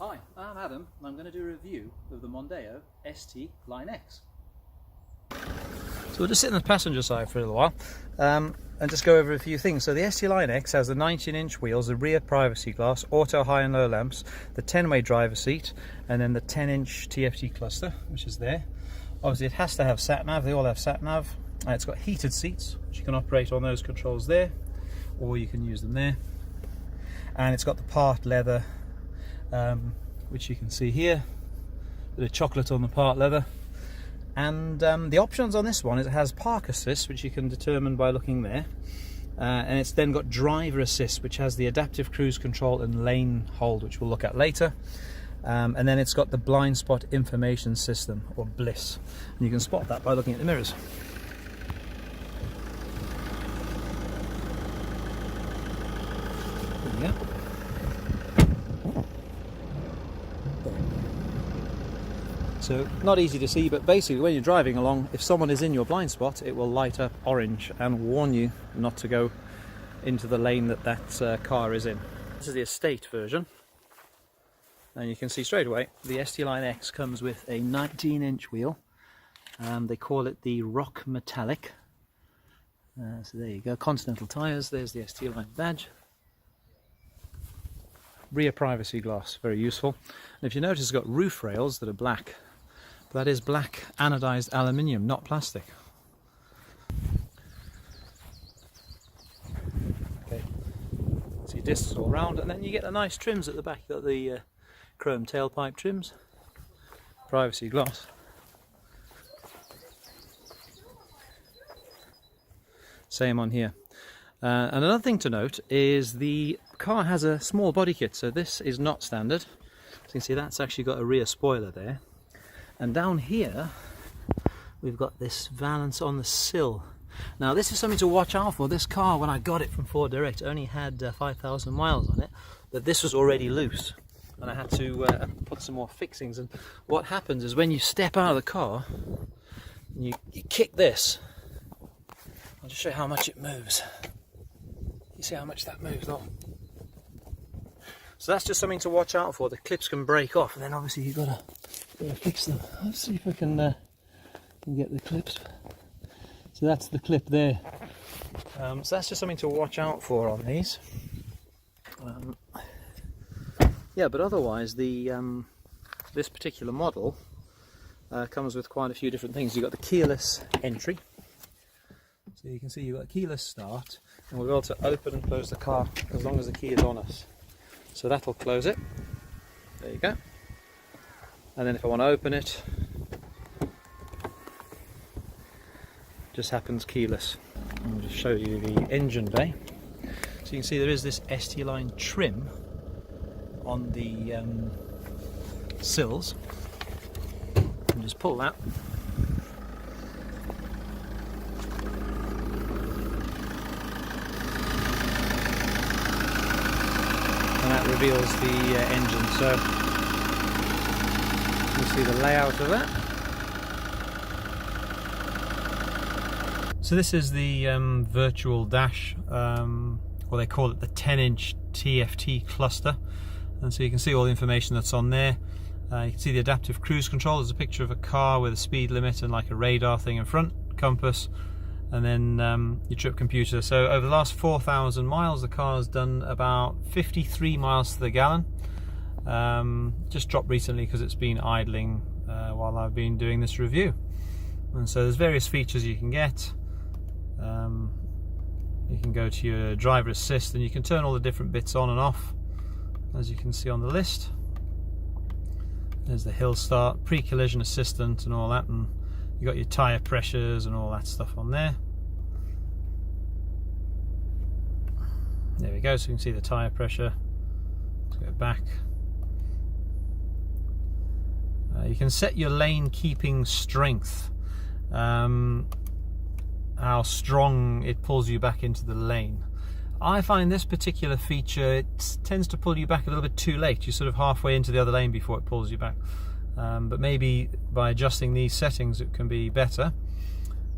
Hi, I'm Adam and I'm going to do a review of the Mondeo ST Line X. So we'll just sit on the passenger side for a little while and just go over a few things. So the ST Line X has the 19-inch wheels, the rear privacy glass, auto high and low lamps, the 10-way driver seat, and then the 10-inch TFT cluster, which is there. Obviously it has to have sat-nav, they all have sat-nav. It's got heated seats, which you can operate on those controls there, or you can use them there. And it's got the part leather, which you can see here, bit of chocolate on the part leather. And the options on this one is it has park assist, which you can determine by looking there, and it's then got driver assist, which has the adaptive cruise control and lane hold, which we'll look at later. And then it's got the blind spot information system, or BLIS, and you can spot that by looking at the mirrors. There we go. So not easy to see, but basically when you're driving along, if someone is in your blind spot, it will light up orange and warn you not to go into the lane that car is in. This is the estate version, and you can see straight away the ST Line X comes with a 19-inch wheel. They call it the Rock Metallic. So there you go, Continental tyres, there's the ST Line badge. Rear privacy glass, very useful. And if you notice, it's got roof rails that are black. That is black anodized aluminium, not plastic. Okay, see discs all round, and then you get the nice trims at the back. You've got the chrome tailpipe trims, privacy glass. Same on here. And another thing to note is the car has a small body kit, so this is not standard. So you can see that's actually got a rear spoiler there. And down here we've got this valance on the sill. Now this is something to watch out for. This car, when I got it from Ford Direct, only had 5,000 miles on it, but this was already loose and I had to put some more fixings. And what happens is when you step out of the car and you kick this, I'll just show you how much it moves. You see how much that moves though? So that's just something to watch out for. The clips can break off, and then obviously you've got to fix them. Let's see if I can get the clips. So that's the clip there. So that's just something to watch out for on these. Yeah, but otherwise the this particular model comes with quite a few different things. You've got the keyless entry. So you can see you've got a keyless start, and we'll be able to open and close the car as long as the key is on us. So that'll close it. There you go. And then if I want to open it, just happens keyless. I'll just show you the engine bay. So you can see there is this ST Line trim on the sills. And just pull that. And that reveals the engine, so you see the layout of that. So this is the virtual dash, or they call it the 10-inch TFT cluster, and so you can see all the information that's on there. You can see the adaptive cruise control. There's a picture of a car with a speed limit and like a radar thing in front, compass, and then your trip computer. So over the last 4,000 miles the car has done about 53 miles to the gallon. Just dropped recently because it's been idling while I've been doing this review. And so there's various features you can get. You can go to your driver assist and you can turn all the different bits on and off, as you can see on the list. There's the hill start, pre-collision assistant and all that, and you got your tyre pressures and all that stuff on there. There we go, so you can see the tyre pressure. Let's go back. You can set your lane keeping strength, how strong it pulls you back into the lane. I find this particular feature, it tends to pull you back a little bit too late. You're sort of halfway into the other lane before it pulls you back. But maybe by adjusting these settings it can be better.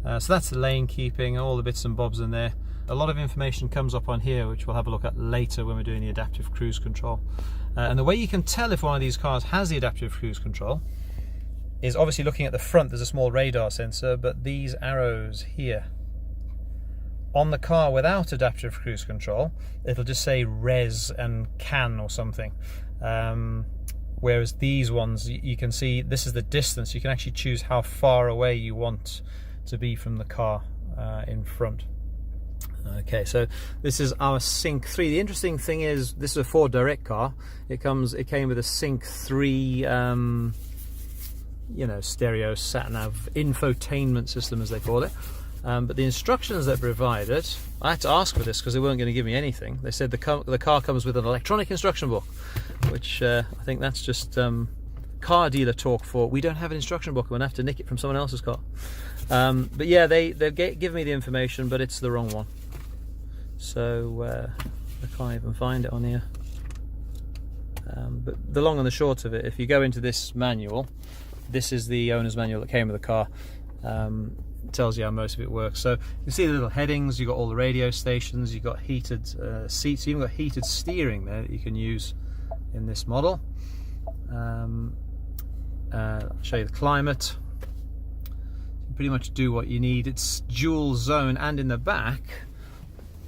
So that's the lane keeping, all the bits and bobs in there. a lot of information comes up on here, which we'll have a look at later when we're doing the adaptive cruise control. And the way you can tell if one of these cars has the adaptive cruise control is obviously looking at the front. There's a small radar sensor, but these arrows here on the car without adaptive cruise control, it'll just say res and can or something. Whereas these ones, you can see this is the distance. You can actually choose how far away you want to be from the car in front. Okay, so this is our Sync 3. The interesting thing is this is a Ford Direct car. It came with a Sync 3 you know, stereo sat-nav infotainment system, as they call it. But the instructions that provided, I had to ask for this because they weren't going to give me anything. They said the car comes with an electronic instruction book, which I think that's just car dealer talk for we don't have an instruction book, I'm going to have to nick it from someone else's car. But yeah, they've given me the information, but it's the wrong one. So I can't even find it on here. But the long and the short of it, if you go into this manual, this is the owner's manual that came with the car. It tells you how most of it works. So you can see the little headings, you've got all the radio stations, you've got heated seats, you've even got heated steering there that you can use in this model. I'll show you the climate. You can pretty much do what you need. It's dual zone, and in the back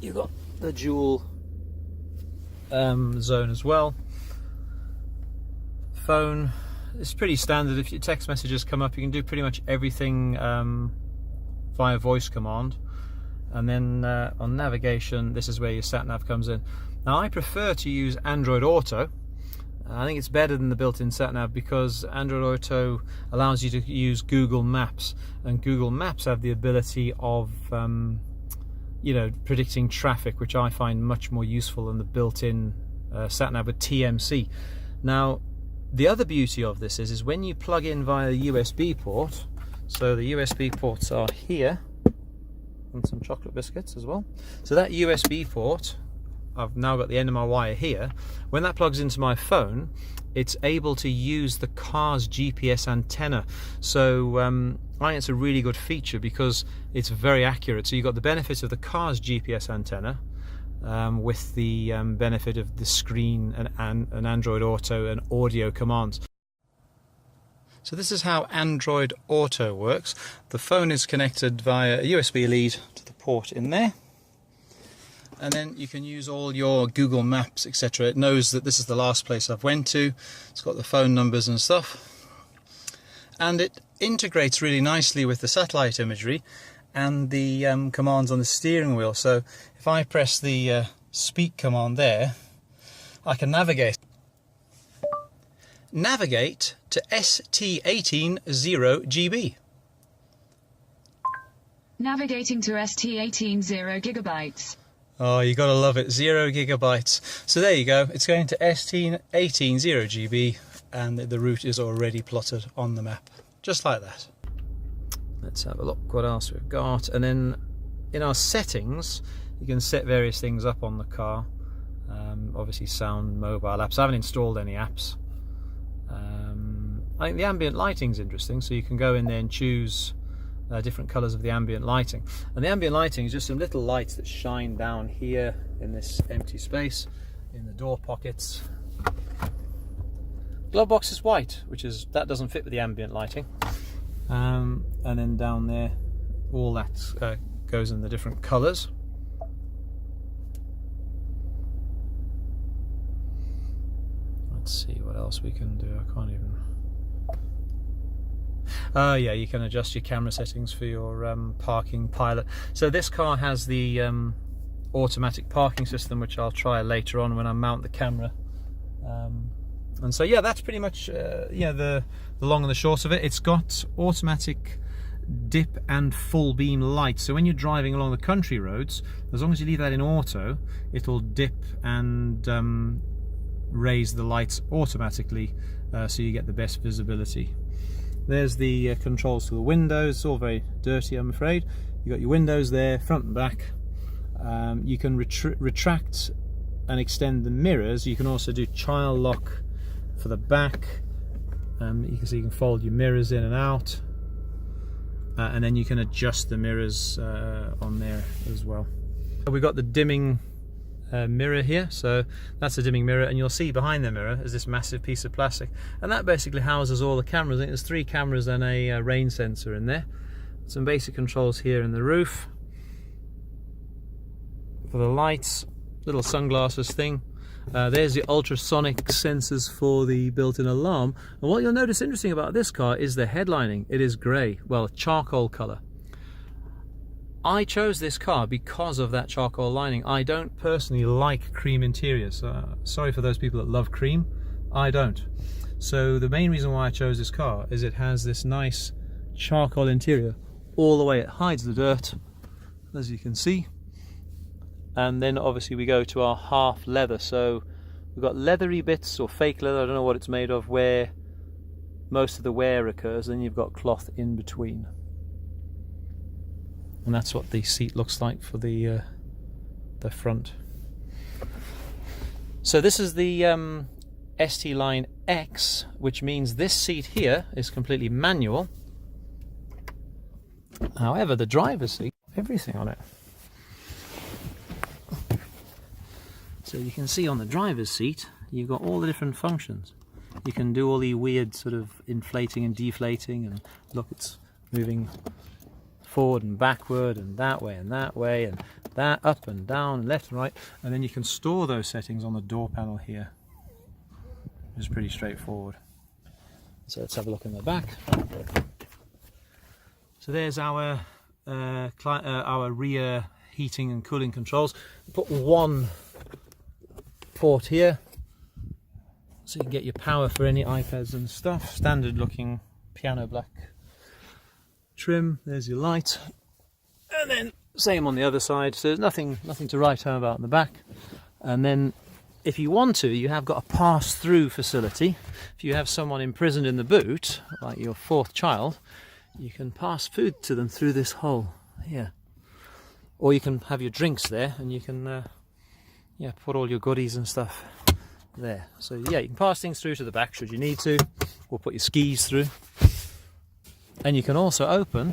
you've got the dual zone as well. Phone, it's pretty standard. If your text messages come up, you can do pretty much everything via voice command. And then on navigation, this is where your sat-nav comes in. Now I prefer to use Android Auto. I think it's better than the built-in sat-nav because Android Auto allows you to use Google Maps, and Google Maps have the ability of you know, predicting traffic, which I find much more useful than the built-in sat-nav with TMC. Now the other beauty of this is when you plug in via the USB port, so the USB ports are here, and some chocolate biscuits as well. So that USB port, I've now got the end of my wire here. When that plugs into my phone, it's able to use the car's GPS antenna. So I think it's a really good feature because it's very accurate. So you've got the benefit of the car's GPS antenna, with the benefit of the screen and an Android Auto and audio commands. So this is how Android Auto works. The phone is connected via a USB lead to the port in there, and then you can use all your Google Maps, etc. It knows that this is the last place I've went to. It's got the phone numbers and stuff, and it integrates really nicely with the satellite imagery and the commands on the steering wheel. So if I press the speak command there, I can navigate to ST180GB. Navigating to ST18 0 gigabytes. Oh, you gotta love it, 0 gigabytes. So there you go, it's going to ST18 0GB, and the route is already plotted on the map, just like that. Let's have a look what else we've got. And then in our settings, you can set various things up on the car. Obviously sound, mobile apps. I haven't installed any apps. I think the ambient lighting is interesting, so you can go in there and choose different colours of the ambient lighting. And the ambient lighting is just some little lights that shine down here in this empty space, in the door pockets. Glove box is white, that doesn't fit with the ambient lighting. And then down there, all that goes in the different colours. Let's see what else we can do. I can't even. Yeah, you can adjust your camera settings for your parking pilot. So this car has the automatic parking system, which I'll try later on when I mount the camera. And so yeah, that's pretty much yeah, the long and the short of it. It's got automatic dip and full beam lights, so when you're driving along the country roads, as long as you leave that in auto, it'll dip and raise the lights automatically, so you get the best visibility. There's the controls to the windows. It's all very dirty, I'm afraid. You've got your windows there, front and back. You can retract and extend the mirrors. You can also do child lock for the back. You can see you can fold your mirrors in and out, and then you can adjust the mirrors on there as well. We've got the dimming mirror here, so that's a dimming mirror, and you'll see behind the mirror is this massive piece of plastic, and that basically houses all the cameras. I think there's 3 cameras and a rain sensor in there. Some basic controls here in the roof for the lights, little sunglasses thing. There's the ultrasonic sensors for the built-in alarm, and what you'll notice interesting about this car is the headlining. It is grey, well, charcoal colour. I chose this car because of that charcoal lining. I don't personally like cream interiors. Sorry for those people that love cream. I don't. So the main reason why I chose this car is it has this nice charcoal interior all the way. It hides the dirt, as you can see. And then obviously we go to our half leather. So we've got leathery bits or fake leather, I don't know what it's made of, where most of the wear occurs. Then you've got cloth in between. And that's what the seat looks like for the front. So this is the ST Line X, which means this seat here is completely manual. However, the driver's seat, everything on it. So you can see on the driver's seat, you've got all the different functions. You can do all the weird sort of inflating and deflating, and look, it's moving forward and backward and that way and that, up and down, left and right, and then you can store those settings on the door panel here. It's pretty straightforward. So let's have a look in the back. So there's our rear heating and cooling controls. Put one port here, so you can get your power for any iPads and stuff. Standard looking piano black trim. There's your light, and then same on the other side. So there's nothing to write home about in the back. And then if you want to, you have got a pass-through facility. If you have someone imprisoned in the boot, like your 4th child, you can pass food to them through this hole here, or you can have your drinks there, and you can put all your goodies and stuff there. So yeah, you can pass things through to the back should you need to, or put your skis through. And you can also open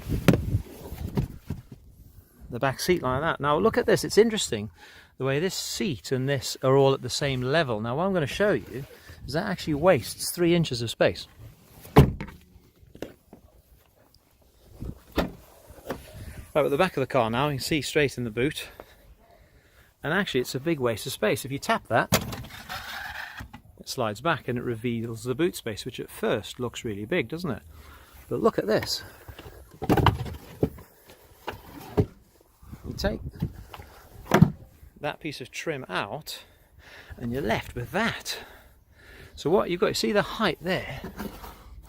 the back seat like that. Now look at this, it's interesting the way this seat and this are all at the same level. Now what I'm going to show you is that actually wastes 3 inches of space. Right, at the back of the car now, you can see straight in the boot. And actually it's a big waste of space. If you tap that, it slides back and it reveals the boot space, which at first looks really big, doesn't it? But look at this. You take that piece of trim out and you're left with that. So what you've got, you see the height there?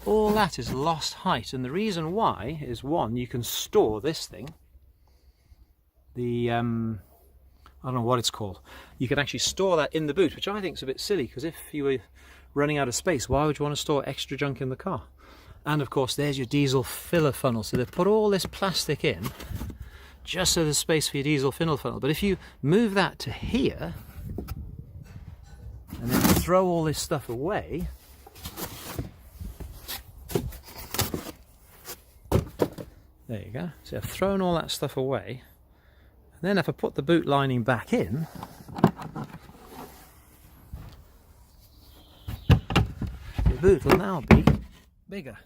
All that is lost height, and the reason why is, one, you can store this thing. The I don't know what it's called. You can actually store that in the boot, which I think is a bit silly, because if you were running out of space, why would you want to store extra junk in the car? And of course there's your diesel filler funnel. So they've put all this plastic in just so there's space for your diesel filler funnel. But if you move that to here and then throw all this stuff away, there you go. So I've thrown all that stuff away, and then if I put the boot lining back in, the boot will now be bigger.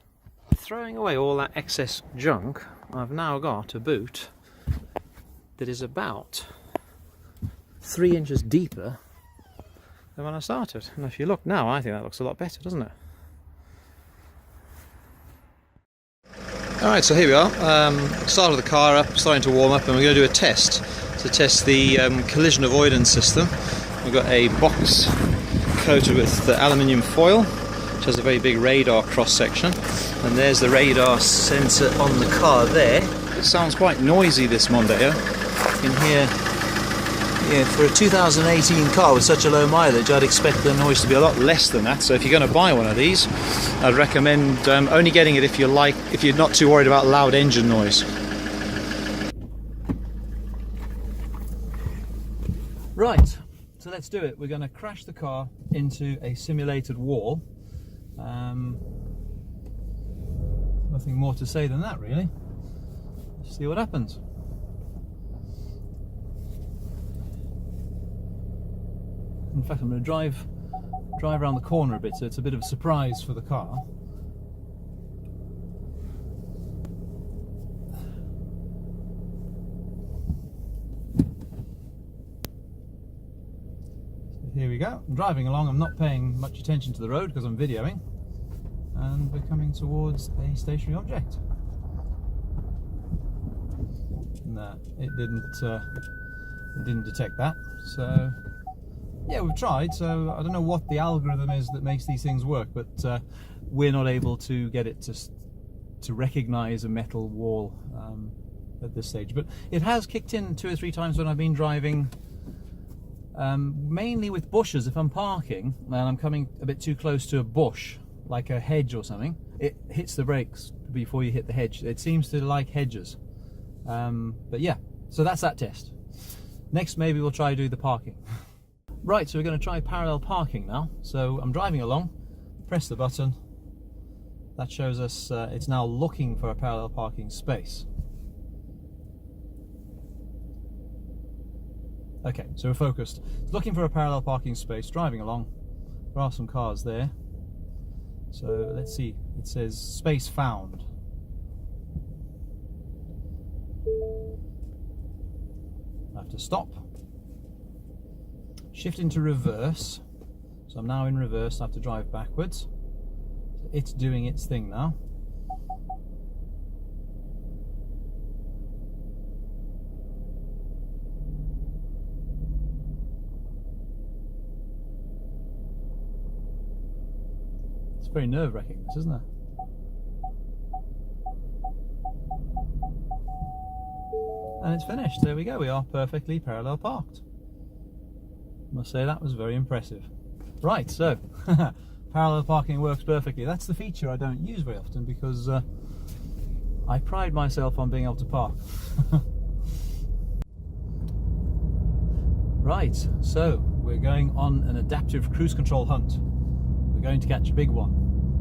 Throwing away all that excess junk, I've now got a boot that is about 3 inches deeper than when I started. And if you look now, I think that looks a lot better, doesn't it? Alright, so here we are. Started the car up, starting to warm up, and we're going to do a test to test the collision avoidance system. We've got a box coated with the aluminium foil, which has a very big radar cross section, and there's the radar sensor on the car there. It sounds quite noisy, this Mondeo. You can hear, yeah, for a 2018 car with such a low mileage, I'd expect the noise to be a lot less than that. So if you're going to buy one of these, I'd recommend only getting it if you're not too worried about loud engine noise. Right, so let's do it. We're going to crash the car into a simulated wall. Nothing more to say than that, really. Let's see what happens. In fact, I'm going to drive around the corner a bit, so it's a bit of a surprise for the car. Here we go. I'm driving along. I'm not paying much attention to the road because I'm videoing, and we're coming towards a stationary object. No, it didn't detect that. So yeah, we've tried. So I don't know what the algorithm is that makes these things work, but we're not able to get it to recognise a metal wall at this stage. But it has kicked in 2 or 3 times when I've been driving. Mainly with bushes. If I'm parking and I'm coming a bit too close to a bush, like a hedge or something, it hits the brakes before you hit the hedge. It seems to like hedges. But yeah, so that's that test. Next, maybe we'll try to do the parking. Right, so we're going to try parallel parking now. So I'm driving along, press the button. That shows us it's now looking for a parallel parking space. Okay, so we're focused. It's looking for a parallel parking space, driving along. There are some cars there. So let's see, it says space found. I have to stop. Shift into reverse. So I'm now in reverse, I have to drive backwards. It's doing its thing now. Very nerve-wracking, this, isn't it? And it's finished. There we go. We are perfectly parallel parked. I must say that was very impressive. Right, so parallel parking works perfectly. That's the feature I don't use very often because I pride myself on being able to park. Right, so we're going on an adaptive cruise control hunt. We're going to catch a big one.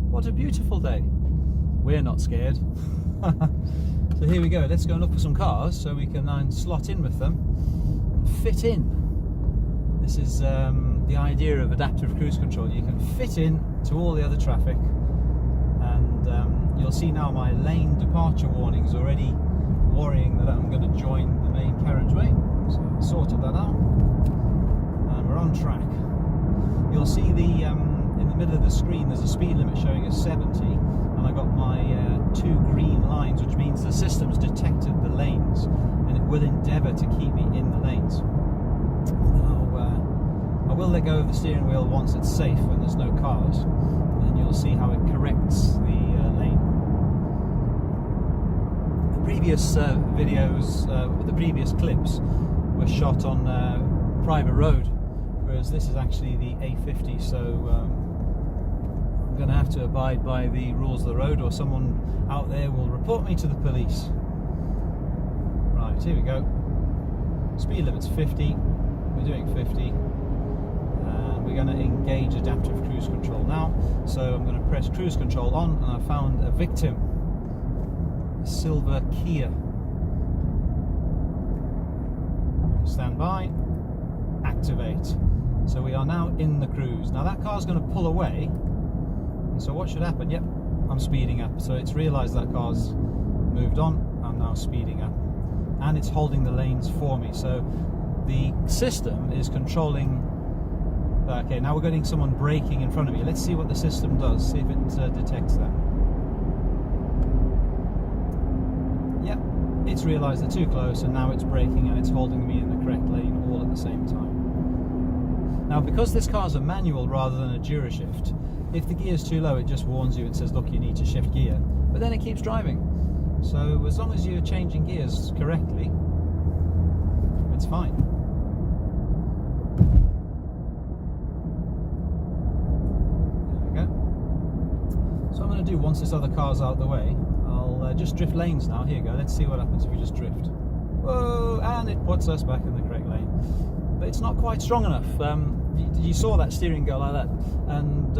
What a beautiful day. We're not scared. So here we go. Let's go and look for some cars so we can then slot in with them and fit in. This is the idea of adaptive cruise control. You can fit in to all the other traffic, and you'll see now my lane departure warning is already worrying that I'm going to join the main carriageway. So I sorted that out and we're on track. You'll see the in the middle of the screen there's a speed limit showing as 70, and I got my 2 green lines, which means the system's detected the lanes and it will endeavour to keep me in the lanes. I will let go of the steering wheel once it's safe when there's no cars, and then you'll see how it corrects the lane. The previous videos, the previous clips were shot on private road, whereas this is actually the A50, so I'm going to have to abide by the rules of the road, or someone out there will report me to the police. Right, here we go. Speed limit's 50, we're doing 50, and we're going to engage adaptive cruise control now. So I'm going to press cruise control on, and I found a victim, a silver Kia. Stand by, activate. So we are now in the cruise. Now that car's going to pull away, and so what should happen? Yep, I'm speeding up. So it's realised that car's moved on. I'm now speeding up, and it's holding the lanes for me. So the system is controlling. Okay, now we're getting someone braking in front of me. Let's see what the system does, see if it detects that. Yep, it's realised they're too close, and now it's braking and it's holding me in the correct lane all at the same time. Now, because this car's a manual rather than a Durashift, if the gear's too low, it just warns you and says, look, you need to shift gear. But then it keeps driving. So as long as you're changing gears correctly, it's fine. There we go. So I'm going to do, once this other car's out of the way, I'll just drift lanes now. Here you go. Let's see what happens if we just drift. Whoa! And it puts us back in the correct lane. But it's not quite strong enough. You saw that steering go like that, and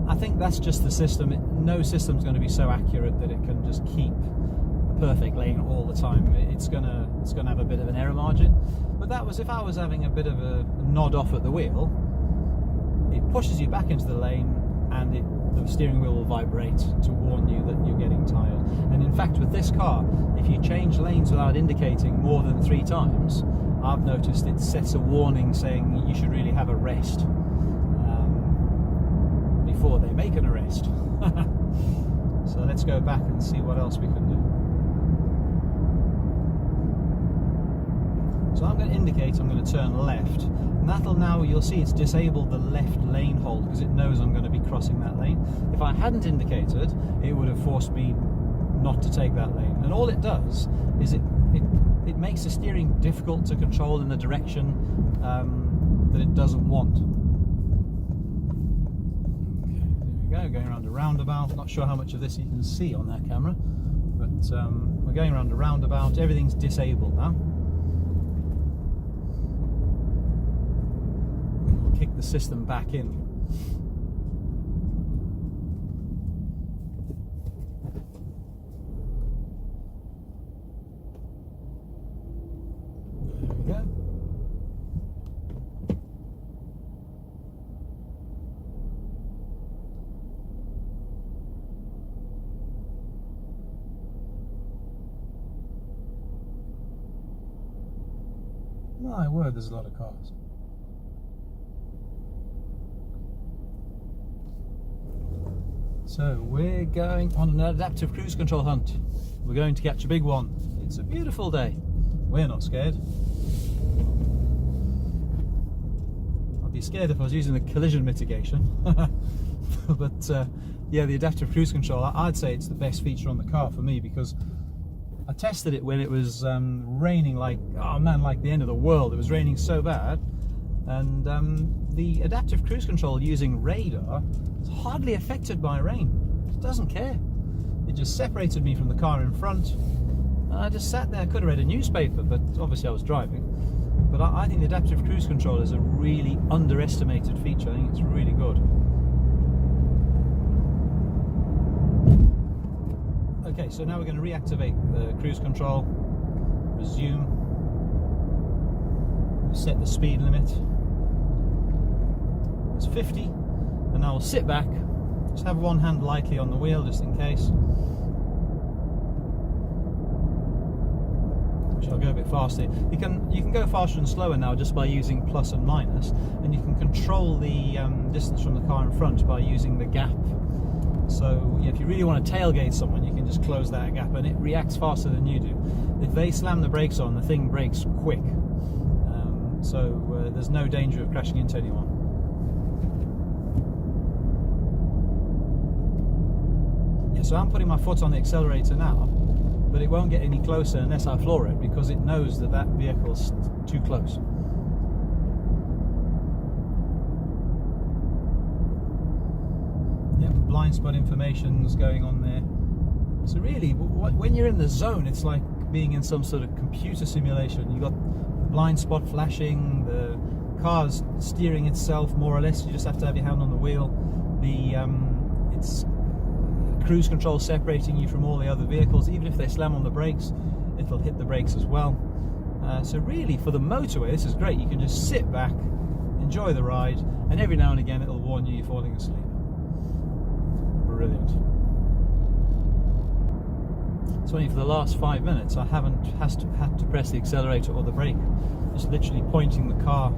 I think that's just the system. No system's going to be so accurate that it can just keep a perfect lane all the time. It's gonna have a bit of an error margin. But that was if I was having a bit of a nod off at the wheel, it pushes you back into the lane, and the steering wheel will vibrate to warn you that you're getting tired. And in fact, with this car, if you change lanes without indicating more than 3 times, I've noticed it sets a warning saying you should really have a rest before they make an arrest. So let's go back and see what else we can do. So I'm going to indicate I'm going to turn left, and that'll now, you'll see it's disabled the left lane hold because it knows I'm going to be crossing that lane. If I hadn't indicated, it would have forced me not to take that lane. And all it does is it makes the steering difficult to control in the direction that it doesn't want. Okay, there we go, going around a roundabout. Not sure how much of this you can see on that camera, but we're going around a roundabout. Everything's disabled now. Kick the system back in. There we go. My word, there's a lot of cars. So we're going on an adaptive cruise control hunt. We're going to catch a big one. It's a beautiful day. We're not scared. I'd be scared if I was using the collision mitigation. But yeah, the adaptive cruise control, I'd say it's the best feature on the car for me, because I tested it when it was raining like, oh man, like the end of the world. It was raining so bad. And the adaptive cruise control using radar is hardly affected by rain. It doesn't care. It just separated me from the car in front. And I just sat there. I could have read a newspaper, but obviously I was driving. But I think the adaptive cruise control is a really underestimated feature. I think it's really good. Okay, so now we're going to reactivate the cruise control. Resume. Set the speed limit. It's 50, and now we'll sit back, just have one hand lightly on the wheel just in case. I'll go a bit faster. You can go faster and slower now just by using plus and minus, and you can control the distance from the car in front by using the gap. So if you really want to tailgate someone, you can just close that gap, and it reacts faster than you do. If they slam the brakes on, the thing brakes quick. So there's no danger of crashing into anyone. Yeah, so I'm putting my foot on the accelerator now, but it won't get any closer unless I floor it, because it knows that that vehicle's too close. Yeah, blind spot information's going on there. So really, when you're in the zone, it's like being in some sort of computer simulation. You've got blind spot flashing, the car's steering itself more or less, you just have to have your hand on the wheel. It's cruise control separating you from all the other vehicles. Even if they slam on the brakes, it'll hit the brakes as well. So really, for the motorway, this is great. You can just sit back, enjoy the ride, and every now and again it'll warn you you're falling asleep. Brilliant. It's only for the last 5 minutes I haven't had to press the accelerator or the brake. Just literally pointing the car.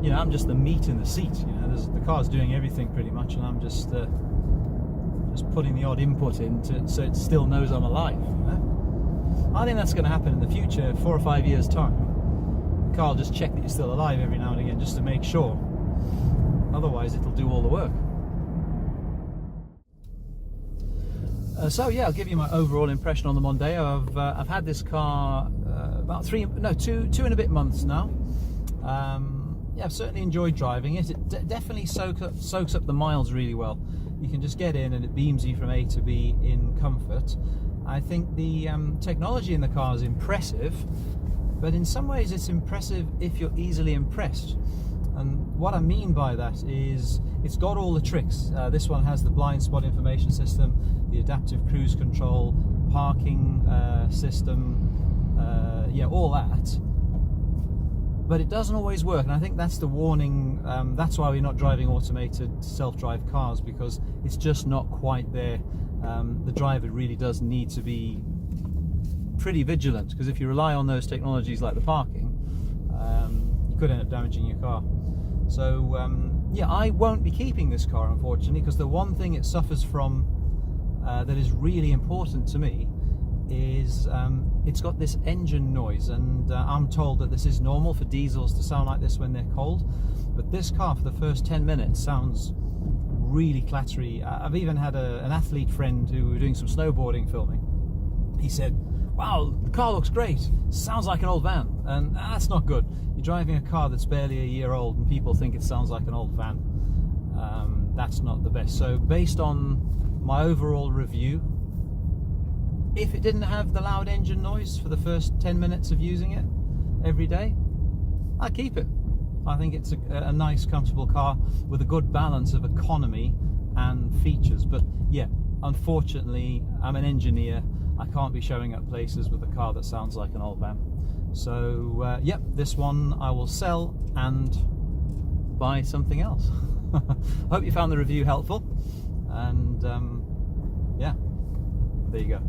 You know, I'm just the meat in the seat. You know, the car's doing everything pretty much, and I'm just putting the odd input in so it still knows I'm alive. You know? I think that's going to happen in the future, 4 or 5 years time. The car will just check that you're still alive every now and again, just to make sure. Otherwise, it'll do all the work. So yeah, I'll give you my overall impression on the Mondeo. I've had this car about two and a bit months now. Yeah, I've certainly enjoyed driving it. It definitely soaks up the miles really well. You can just get in and it beams you from A to B in comfort. I think the technology in the car is impressive, but in some ways it's impressive if you're easily impressed. And what I mean by that is it's got all the tricks. This one has the blind spot information system, the adaptive cruise control, parking system, yeah, all that. but it doesn't always work, and I think that's the warning. That's why we're not driving automated self-drive cars, because it's just not quite there. The driver really does need to be pretty vigilant, because if you rely on those technologies like the parking, you could end up damaging your car. So yeah, I won't be keeping this car, unfortunately, because the one thing it suffers from that is really important to me is it's got this engine noise, and I'm told that this is normal for diesels to sound like this when they're cold, but this car for the first 10 minutes sounds really clattery. I've even had an athlete friend who were doing some snowboarding filming. He said, wow, the car looks great, sounds like an old van, and that's not good. You're driving a car that's barely a year old and people think it sounds like an old van. That's not the best. So based on my overall review, if it didn't have the loud engine noise for the first 10 minutes of using it every day, I'd keep it. I think it's a nice, comfortable car with a good balance of economy and features. But yeah, unfortunately, I'm an engineer. I can't be showing up places with a car that sounds like an old van. So yep, this one I will sell and buy something else. Hope you found the review helpful, and yeah, there you go.